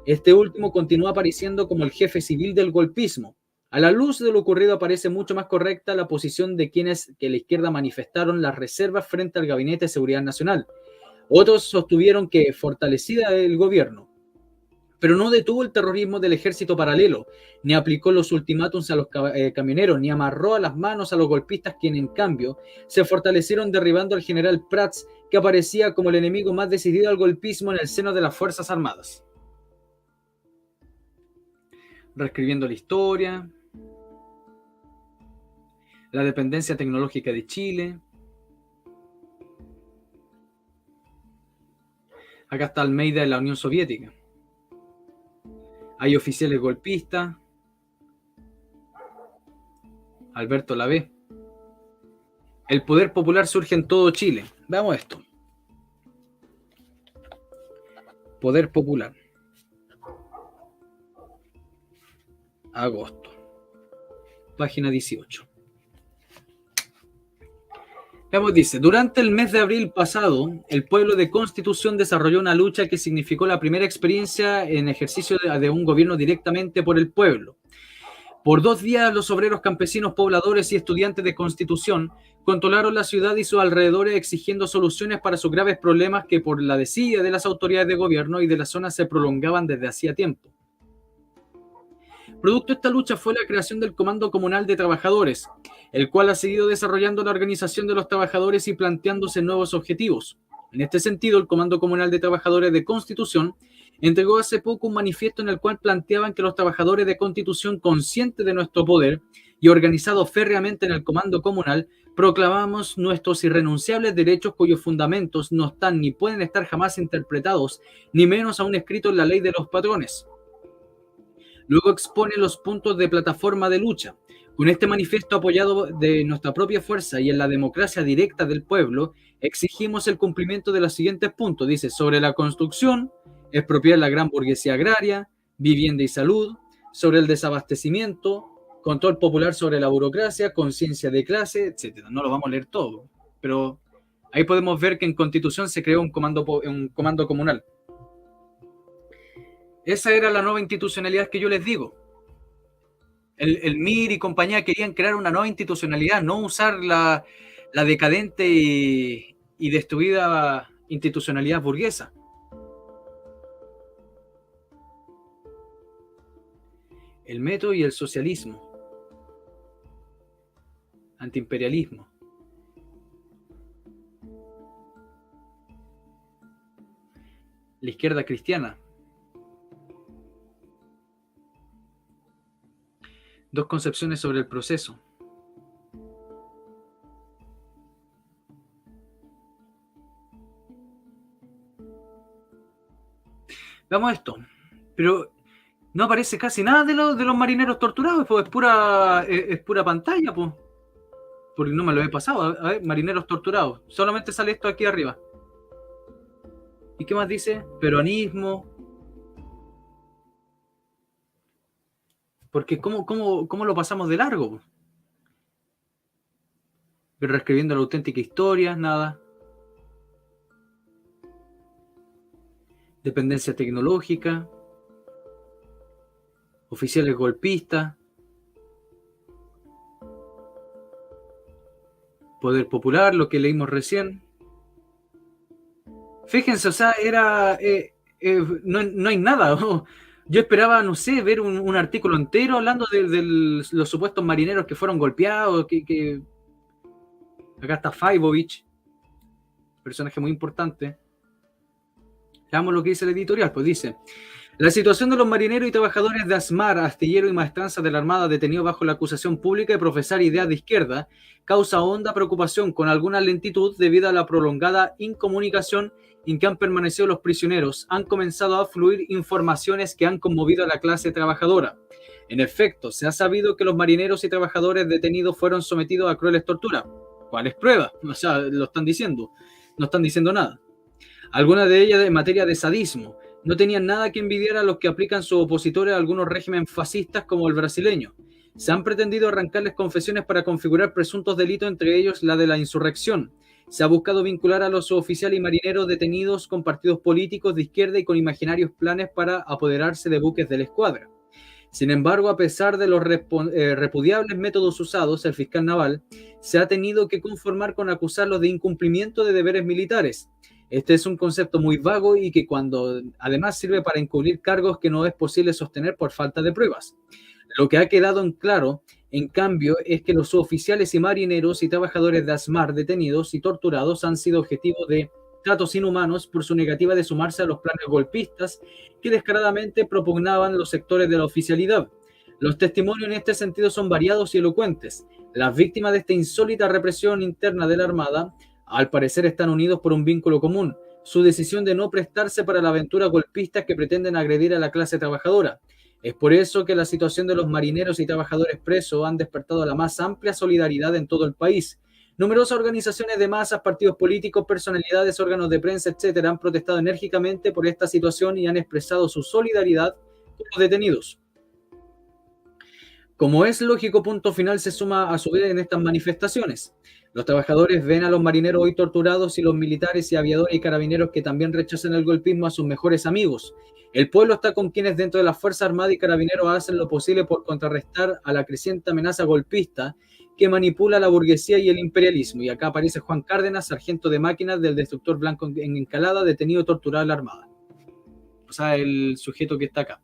Este último continuó apareciendo como el jefe civil del golpismo. A la luz de lo ocurrido aparece mucho más correcta la posición de quienes que la izquierda manifestaron las reservas frente al Gabinete de Seguridad Nacional. Otros sostuvieron que fortalecida el gobierno, pero no detuvo el terrorismo del ejército paralelo, ni aplicó los ultimátums a los camioneros, ni amarró a las manos a los golpistas, quienes en cambio se fortalecieron derribando al general Prats, que aparecía como el enemigo más decidido al golpismo en el seno de las Fuerzas Armadas. Reescribiendo la historia, la dependencia tecnológica de Chile. Acá está Almeida en la Unión Soviética. Hay oficiales golpistas. Alberto Lavé. El poder popular surge en todo Chile. Veamos esto. Poder popular. Agosto. Página 18. Veamos, dice, durante el mes de abril pasado, el pueblo de Constitución desarrolló una lucha que significó la primera experiencia en ejercicio de un gobierno directamente por el pueblo. Por 2 días, los obreros, campesinos, pobladores y estudiantes de Constitución controlaron la ciudad y sus alrededores exigiendo soluciones para sus graves problemas que por la desidia de las autoridades de gobierno y de la zona se prolongaban desde hacía tiempo. Producto de esta lucha fue la creación del Comando Comunal de Trabajadores, el cual ha seguido desarrollando la organización de los trabajadores y planteándose nuevos objetivos. En este sentido, el Comando Comunal de Trabajadores de Constitución entregó hace poco un manifiesto en el cual planteaban que los trabajadores de Constitución, conscientes de nuestro poder y organizados férreamente en el comando comunal, proclamamos nuestros irrenunciables derechos cuyos fundamentos no están ni pueden estar jamás interpretados, ni menos aún escritos en la ley de los patrones. Luego expone los puntos de plataforma de lucha. Con este manifiesto apoyado de nuestra propia fuerza y en la democracia directa del pueblo, exigimos el cumplimiento de los siguientes puntos. Dice, sobre la construcción, expropiar la gran burguesía agraria, vivienda y salud, sobre el desabastecimiento, control popular sobre la burocracia, conciencia de clase, etc. No lo vamos a leer todo, pero ahí podemos ver que en Constitución se creó un comando comunal. Esa era la nueva institucionalidad que yo les digo. El MIR y compañía querían crear una nueva institucionalidad, no usar la decadente y destruida institucionalidad burguesa. El método y el socialismo. Antiimperialismo. La izquierda cristiana. Dos concepciones sobre el proceso. Veamos esto. Pero no aparece casi nada de los marineros torturados, pues es pura pantalla, pues. Porque no me lo he pasado. A ver, marineros torturados. Solamente sale esto aquí arriba. ¿Y qué más dice? Peronismo. Porque ¿cómo lo pasamos de largo? Reescribiendo la auténtica historia, nada. Dependencia tecnológica. Oficiales golpistas. Poder popular, lo que leímos recién. Fíjense, o sea, no hay nada. Yo esperaba, no sé, ver un artículo entero hablando de los supuestos marineros que fueron golpeados. Acá está Faibovich, personaje muy importante. Veamos lo que dice el editorial. Pues dice: la situación de los marineros y trabajadores de ASMAR, astillero y maestranza de la Armada detenidos bajo la acusación pública de profesar ideas de izquierda causa honda preocupación con alguna lentitud debido a la prolongada incomunicación en que han permanecido los prisioneros. Han comenzado a fluir informaciones que han conmovido a la clase trabajadora. En efecto, se ha sabido que los marineros y trabajadores detenidos fueron sometidos a crueles torturas. ¿Cuáles pruebas? O sea, lo están diciendo. No están diciendo nada. Algunas de ellas en materia de sadismo. No tenían nada que envidiar a los que aplican sus opositores a algunos regímenes fascistas como el brasileño. Se han pretendido arrancarles confesiones para configurar presuntos delitos, entre ellos la de la insurrección. Se ha buscado vincular a los suboficiales y marineros detenidos con partidos políticos de izquierda y con imaginarios planes para apoderarse de buques de la escuadra. Sin embargo, a pesar de los repudiables métodos usados, el fiscal naval se ha tenido que conformar con acusarlos de incumplimiento de deberes militares. Este es un concepto muy vago y que además sirve para encubrir cargos que no es posible sostener por falta de pruebas. Lo que ha quedado en claro, en cambio, es que los suboficiales y marineros y trabajadores de ASMAR detenidos y torturados han sido objetivos de tratos inhumanos por su negativa de sumarse a los planes golpistas que descaradamente propugnaban los sectores de la oficialidad. Los testimonios en este sentido son variados y elocuentes. Las víctimas de esta insólita represión interna de la Armada, al parecer, están unidos por un vínculo común: su decisión de no prestarse para la aventura golpista que pretenden agredir a la clase trabajadora. Es por eso que la situación de los marineros y trabajadores presos han despertado la más amplia solidaridad en todo el país. Numerosas organizaciones de masas, partidos políticos, personalidades, órganos de prensa, etcétera, han protestado enérgicamente por esta situación y han expresado su solidaridad con los detenidos. Como es lógico, Punto Final se suma a su vez en estas manifestaciones. Los trabajadores ven a los marineros hoy torturados y los militares y aviadores y carabineros que también rechazan el golpismo a sus mejores amigos. El pueblo está con quienes dentro de las Fuerzas Armadas y Carabineros hacen lo posible por contrarrestar a la creciente amenaza golpista que manipula la burguesía y el imperialismo. Y acá aparece Juan Cárdenas, sargento de máquinas del destructor blanco en Encalada, detenido torturado en la Armada. O sea, el sujeto que está acá.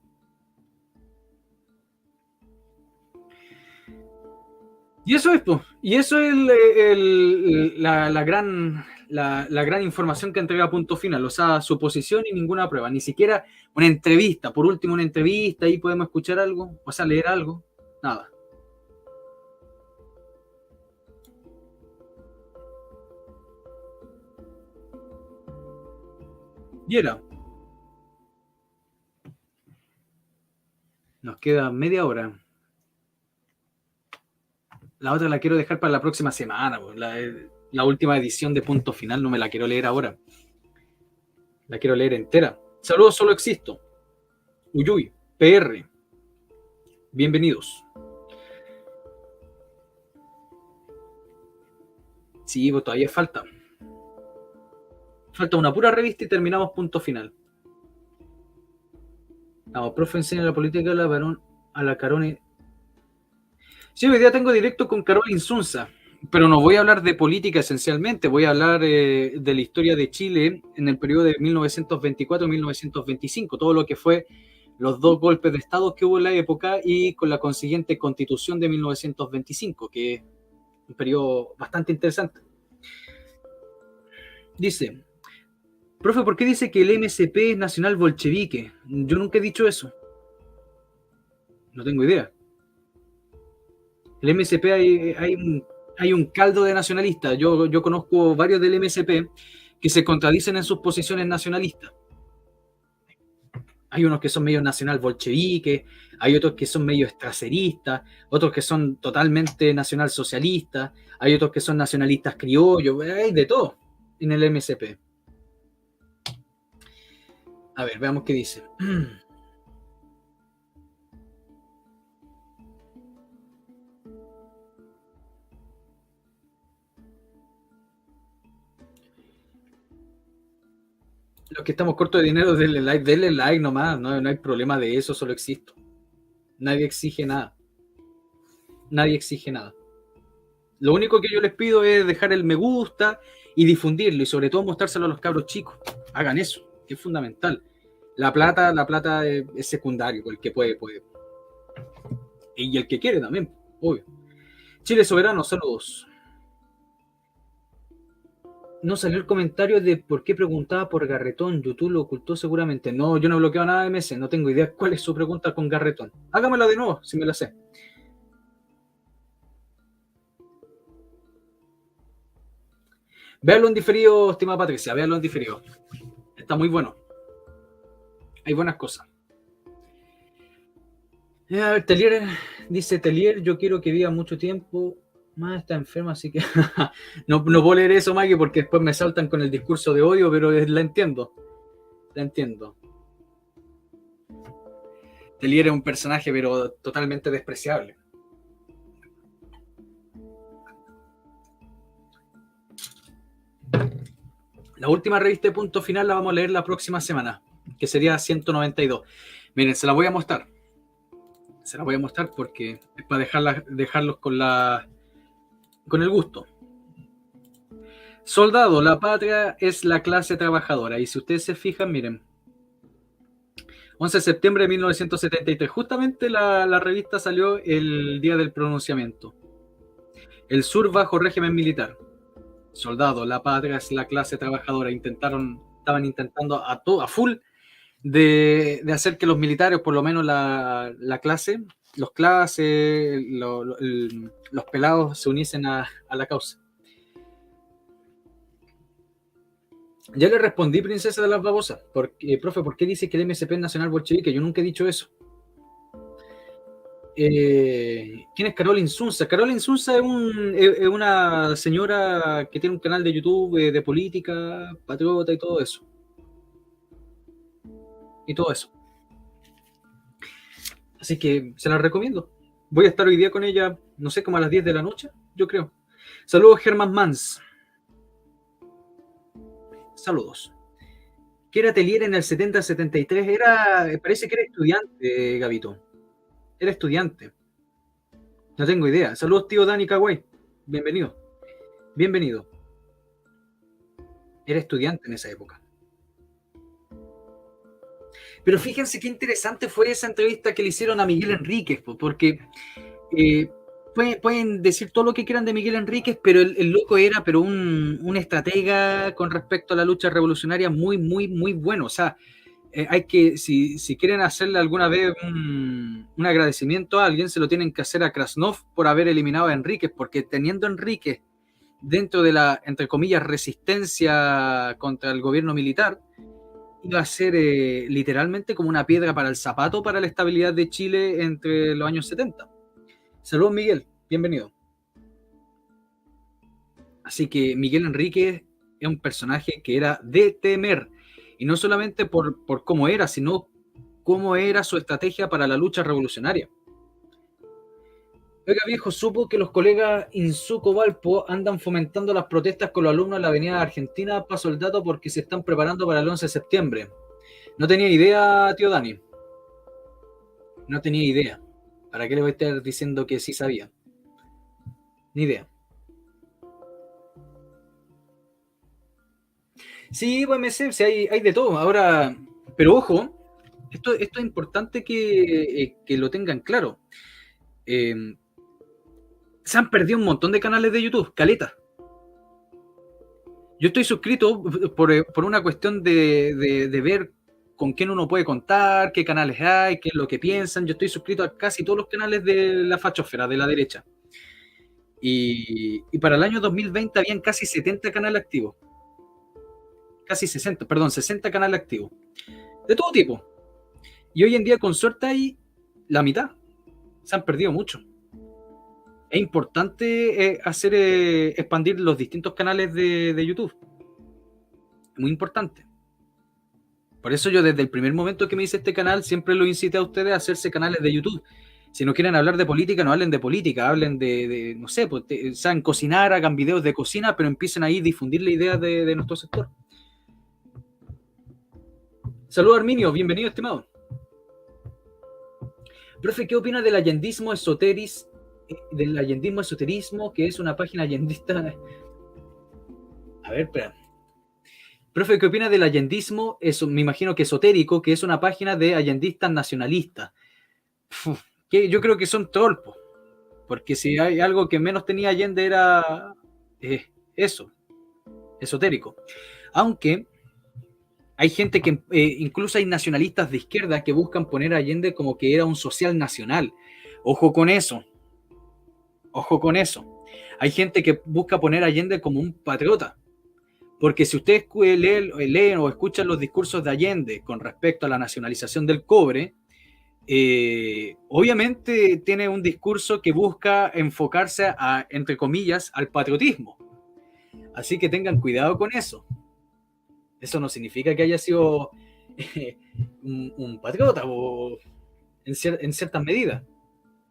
Y eso es, po. Y eso es la gran información que entrega Punto Final. O sea, su posición y ninguna prueba. Ni siquiera una entrevista. Por último, una entrevista. Ahí podemos escuchar algo. O sea, leer algo. Nada. Y era. Nos queda media hora. La otra la quiero dejar para la próxima semana. Po. La última edición de Punto Final no me la quiero leer ahora. La quiero leer entera. Saludos, solo existo. Uyuy, PR. Bienvenidos. Sí, pues todavía falta. Falta una pura revista y terminamos Punto Final. Vamos, profe, enseña la política a la Carone. Sí, hoy día tengo directo con Carol Insunza, pero no voy a hablar de política esencialmente, voy a hablar de la historia de Chile en el periodo de 1924-1925, todo lo que fue los dos golpes de Estado que hubo en la época y con la consiguiente constitución de 1925, que es un periodo bastante interesante. Dice, profe, ¿por qué dice que el MSP es nacional bolchevique? Yo nunca he dicho eso. No tengo idea. El MSP hay un caldo de nacionalistas. Yo conozco varios del MSP que se contradicen en sus posiciones nacionalistas. Hay unos que son medio nacional bolcheviques, hay otros que son medio estraceristas, otros que son totalmente nacional socialistas, hay otros que son nacionalistas criollos, hay de todo en el MSP. A ver, veamos qué dice. Los que estamos cortos de dinero, denle like nomás, no hay problema de eso, solo existo. Nadie exige nada. Nadie exige nada. Lo único que yo les pido es dejar el me gusta y difundirlo y sobre todo mostrárselo a los cabros chicos. Hagan eso, que es fundamental. La plata es secundario, el que puede, puede. Y el que quiere también, obvio. Chile Soberano, saludos. No salió el comentario de por qué preguntaba por Garretón. YouTube lo ocultó seguramente. No, yo no bloqueo nada de MS. No tengo idea cuál es su pregunta con Garretón. Hágamela de nuevo, si me la sé. Véalo en diferido, estimada Patricia. Véalo en diferido. Está muy bueno. Hay buenas cosas. Telier dice: Telier, yo quiero que viva mucho tiempo. Más está enferma, así que no puedo leer eso, Maggie, porque después me saltan con el discurso de odio, pero la entiendo. La entiendo. Telier es un personaje, pero totalmente despreciable. La última revista de Punto Final la vamos a leer la próxima semana, que sería 192. Miren, se la voy a mostrar. Se la voy a mostrar porque es para dejarlos con el gusto. Soldado, la patria es la clase trabajadora. Y si ustedes se fijan, miren, 11 de septiembre de 1973. Justamente la revista salió el día del pronunciamiento. El sur bajo régimen militar. Soldado, la patria es la clase trabajadora. Estaban intentando a full de hacer que los militares, por lo menos la clase, los pelados se uniesen a la causa. Ya le respondí, princesa de las babosas. Profe, ¿por qué dice que el MSP es nacional bolchevique? Yo nunca he dicho eso. ¿Quién es Carol Insunza? Carol Insunza es una señora que tiene un canal de YouTube de política, patriota y todo eso. Y todo eso. Así que se la recomiendo. Voy a estar hoy día con ella, no sé, como a las 10 de la noche, yo creo. Saludos, Germán Mans. Saludos. ¿Qué era Telier en el 70-73? Parece que era estudiante, Gabito. Era estudiante. No tengo idea. Saludos, tío Dani Kawai. Bienvenido. Bienvenido. Era estudiante en esa época. Pero fíjense qué interesante fue esa entrevista que le hicieron a Miguel Enríquez, porque pueden decir todo lo que quieran de Miguel Enríquez, pero el loco era pero un estratega con respecto a la lucha revolucionaria muy, muy, muy bueno. O sea, hay que, si quieren hacerle alguna vez un agradecimiento a alguien, se lo tienen que hacer a Krasnov por haber eliminado a Enríquez, porque teniendo a Enríquez dentro de la, entre comillas, resistencia contra el gobierno militar, iba a ser literalmente como una piedra para el zapato para la estabilidad de Chile entre los años 70. Saludos, Miguel, bienvenido. Así que Miguel Enríquez es un personaje que era de temer, y no solamente por cómo era, sino cómo era su estrategia para la lucha revolucionaria. Oiga, viejo, supo que los colegas Insuco Valpo andan fomentando las protestas con los alumnos en la Avenida Argentina. Paso el dato porque se están preparando para el 11 de septiembre. No tenía idea, tío Dani. No tenía idea. ¿Para qué le voy a estar diciendo que sí sabía? Ni idea. Sí, pues me sé, si hay de todo. Ahora, pero ojo, esto es importante que lo tengan claro. Se han perdido un montón de canales de YouTube, caleta. Yo estoy suscrito por una cuestión de ver con quién uno puede contar, qué canales hay, qué es lo que piensan. Yo estoy suscrito a casi todos los canales de la fachosfera, de la derecha. Y para el año 2020 habían casi 70 canales activos. Casi 60, perdón, 60 canales activos. De todo tipo. Y hoy en día, con suerte, hay la mitad. Se han perdido mucho. Es importante expandir los distintos canales de YouTube. Muy importante. Por eso yo desde el primer momento que me hice este canal siempre lo incité a ustedes a hacerse canales de YouTube. Si no quieren hablar de política, no hablen de política, hablen de no sé, pues, saben cocinar, hagan videos de cocina, pero empiecen ahí a difundir la idea de nuestro sector. Saludos, Arminio, bienvenido, estimado. Profe, ¿qué opina del allendismo esoterismo, que es una página allendista? A ver, espera. Profe, ¿qué opina del allendismo? Eso, me imagino que esotérico, que es una página de allendistas nacionalistas. Que yo creo que son trolpos, porque si hay algo que menos tenía Allende era eso, esotérico. Aunque hay gente que, incluso hay nacionalistas de izquierda que buscan poner a Allende como que era un social nacional. Ojo con eso. Ojo con eso. Hay gente que busca poner a Allende como un patriota. Porque si ustedes leen o escuchan los discursos de Allende con respecto a la nacionalización del cobre, obviamente tiene un discurso que busca enfocarse a, entre comillas, al patriotismo. Así que tengan cuidado con eso. Eso no significa que haya sido un patriota o en ciertas medidas.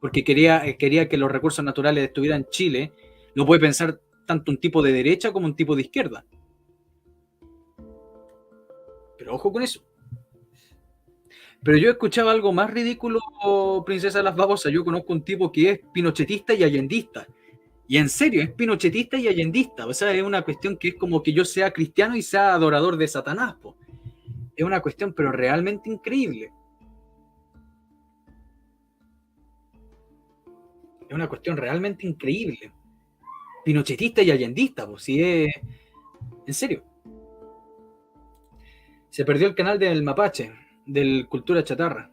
Porque quería que los recursos naturales estuvieran en Chile. No puede pensar tanto un tipo de derecha como un tipo de izquierda. Pero ojo con eso. Pero yo escuchaba algo más ridículo, Princesa de las Babosas. Yo conozco un tipo que es pinochetista y allendista. Y en serio, es pinochetista y allendista. O sea, es una cuestión que es como que yo sea cristiano y sea adorador de Satanás, po. Es una cuestión, pero realmente increíble. Es una cuestión realmente increíble. Pinochetista y allendista, pues sí es. En serio. Se perdió el canal del Mapache, del Cultura Chatarra.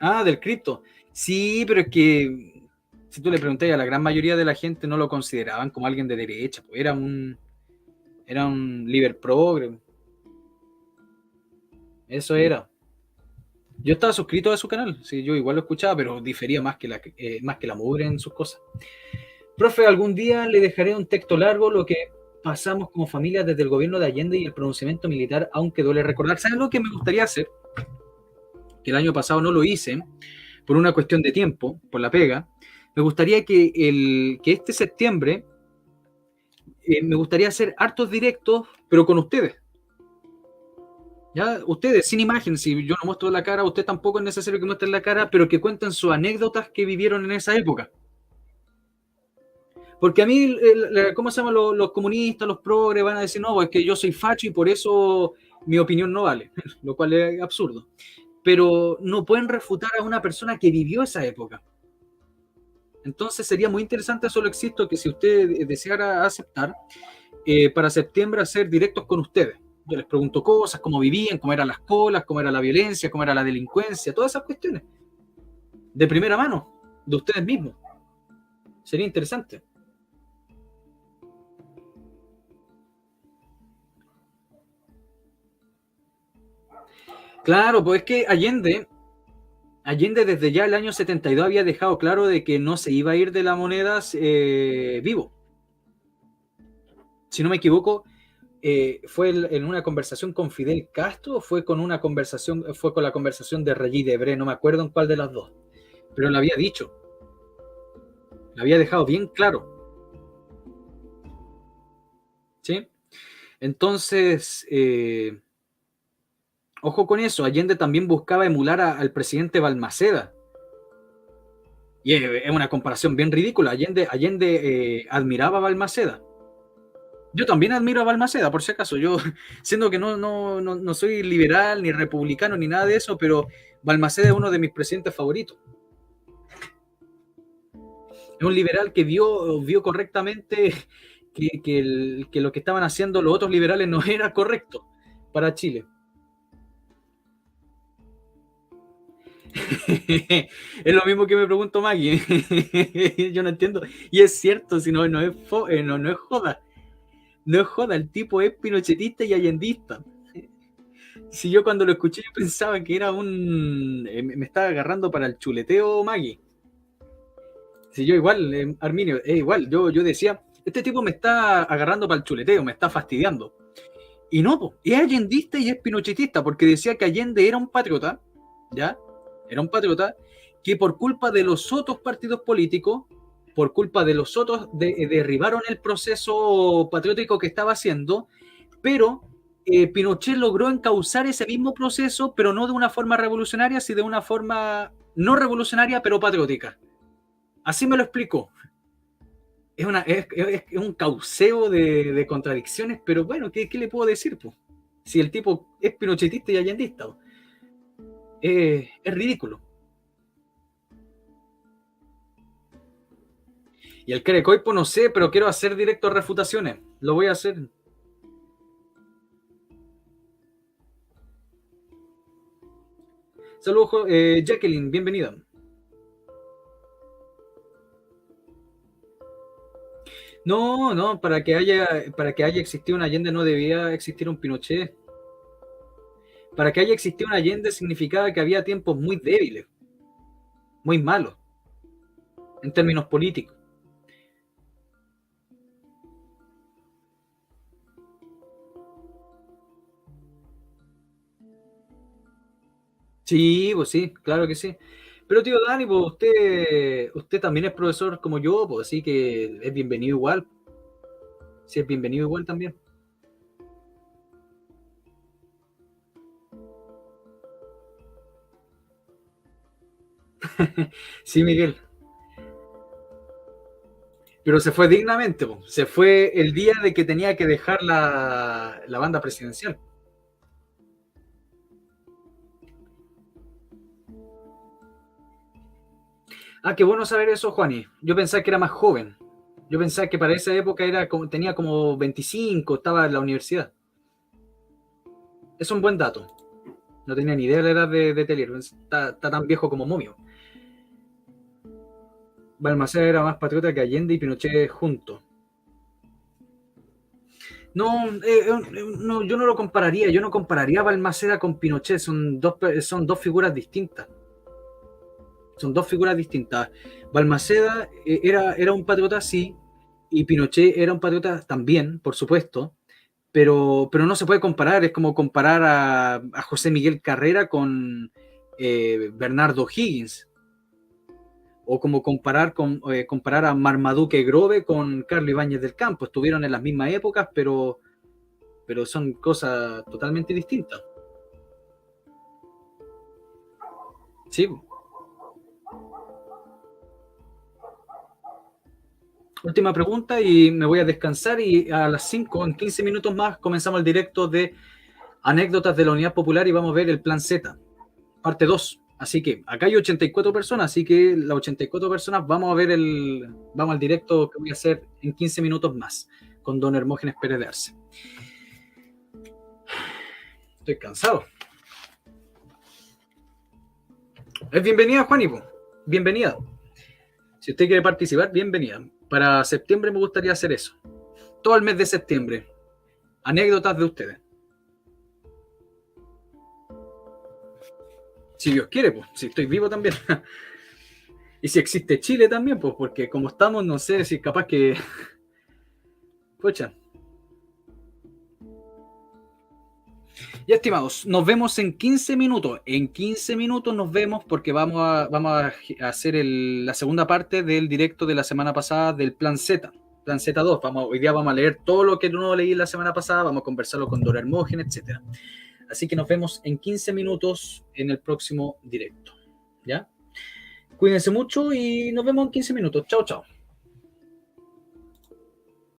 Ah, del cripto. Sí, pero es que si tú le preguntas a la gran mayoría de la gente no lo consideraban como alguien de derecha, pues era un liber progre. Eso era. Yo estaba suscrito a su canal, sí, yo igual lo escuchaba, pero difería más que la mugre en sus cosas. Profe, algún día le dejaré un texto largo lo que pasamos como familia desde el gobierno de Allende y el pronunciamiento militar, aunque duele recordar. ¿Sabes lo que me gustaría hacer? Que el año pasado no lo hice, por una cuestión de tiempo, por la pega. Me gustaría que este septiembre, me gustaría hacer hartos directos, pero con ustedes. ¿Ya? Ustedes, sin imagen, si yo no muestro la cara, usted tampoco es necesario que muestren la cara, pero que cuenten sus anécdotas que vivieron en esa época. Porque a mí, ¿cómo se llaman los comunistas, los progres? Van a decir, no, es que yo soy facho y por eso mi opinión no vale, lo cual es absurdo. Pero no pueden refutar a una persona que vivió esa época. Entonces sería muy interesante, solo existo, que si usted deseara aceptar, para septiembre hacer directos con ustedes. Yo les pregunto cosas, cómo vivían, cómo eran las colas, cómo era la violencia, cómo era la delincuencia, todas esas cuestiones. De primera mano, de ustedes mismos. Sería interesante. Claro, pues es que Allende desde ya el año 72 había dejado claro de que no se iba a ir de las monedas vivo. Si no me equivoco, fue en una conversación con Fidel Castro o fue con una conversación, fue con la conversación de Regis Debré, no me acuerdo en cuál de las dos, pero lo había dicho, lo había dejado bien claro, ¿sí? Entonces, ojo con eso, Allende también buscaba emular al presidente Balmaceda. Y es una comparación bien ridícula. Allende admiraba a Balmaceda. Yo también admiro a Balmaceda, por si acaso. Yo, siendo que no soy liberal, ni republicano, ni nada de eso, pero Balmaceda es uno de mis presidentes favoritos. Es un liberal que vio correctamente que lo que estaban haciendo los otros liberales no era correcto para Chile. Es lo mismo que me pregunto Maggie. Yo no entiendo. Y es cierto, si no es joda. No es joda, el tipo es pinochetista y allendista. Si yo cuando lo escuché yo pensaba que era me estaba agarrando para el chuleteo Maggie. Si yo igual, Arminio, igual, yo decía, este tipo me está agarrando para el chuleteo, me está fastidiando. Y no, po, es allendista y es pinochetista, porque decía que Allende era un patriota, ¿ya? Era un patriota que por culpa de los otros partidos políticos, por culpa de los otros, derribaron el proceso patriótico que estaba haciendo, pero Pinochet logró encauzar ese mismo proceso, pero no de una forma revolucionaria, sino de una forma no revolucionaria, pero patriótica. Así me lo explicó. Es un cauceo de contradicciones, pero bueno, ¿qué le puedo decir? Po? Si el tipo es pinochetista y allendista, es ridículo. Y el Crecoipo no sé, pero quiero hacer directo refutaciones. Lo voy a hacer. Saludos, Jacqueline, bienvenida. No, para que haya existido un Allende no debía existir un Pinochet. Para que haya existido un Allende significaba que había tiempos muy débiles, muy malos, en términos políticos. Sí, pues sí, claro que sí. Pero tío Dani, pues usted también es profesor como yo, pues así que es bienvenido igual. Sí, es bienvenido igual también. Sí, Miguel. Pero se fue dignamente, pues. Se fue el día de que tenía que dejar la banda presidencial. Ah, qué bueno saber eso, Juani. Yo pensaba que era más joven. Yo pensaba que para esa época tenía como 25, estaba en la universidad. Es un buen dato. No tenía ni idea de la edad de Telier. Está tan viejo como Momio. Balmaceda era más patriota que Allende y Pinochet juntos. No, no, yo no lo compararía. Yo no compararía a Balmaceda con Pinochet. Son dos figuras distintas. Son dos figuras distintas. Balmaceda era un patriota, sí, y Pinochet era un patriota también, por supuesto, pero no se puede comparar. Es como comparar a José Miguel Carrera con Bernardo Higgins, o como comparar a Marmaduke Grove con Carlos Ibáñez del Campo. Estuvieron en las mismas épocas, pero son cosas totalmente distintas. Sí. Última pregunta y me voy a descansar y a las 5 en 15 minutos más comenzamos el directo de anécdotas de la Unidad Popular y vamos a ver el Plan Z, parte 2. Así que acá hay 84 personas, así que las 84 personas vamos a ver vamos al directo que voy a hacer en 15 minutos más con don Hermógenes Pérez de Arce. Estoy cansado. Es bienvenida, Juanipo. Bienvenida. Si usted quiere participar, bienvenida. Para septiembre me gustaría hacer eso. Todo el mes de septiembre. Anécdotas de ustedes. Si Dios quiere, pues. Si estoy vivo también. Y si existe Chile también, pues, porque como estamos, no sé si capaz que... Pucha. Ya, estimados, nos vemos en 15 minutos. En 15 minutos nos vemos porque vamos a hacer la segunda parte del directo de la semana pasada del Plan Z. Plan Z2. Hoy día vamos a leer todo lo que no leí la semana pasada, vamos a conversarlo con Dora Hermógenes, etc. Así que nos vemos en 15 minutos en el próximo directo. ¿Ya? Cuídense mucho y nos vemos en 15 minutos. Chao, chao.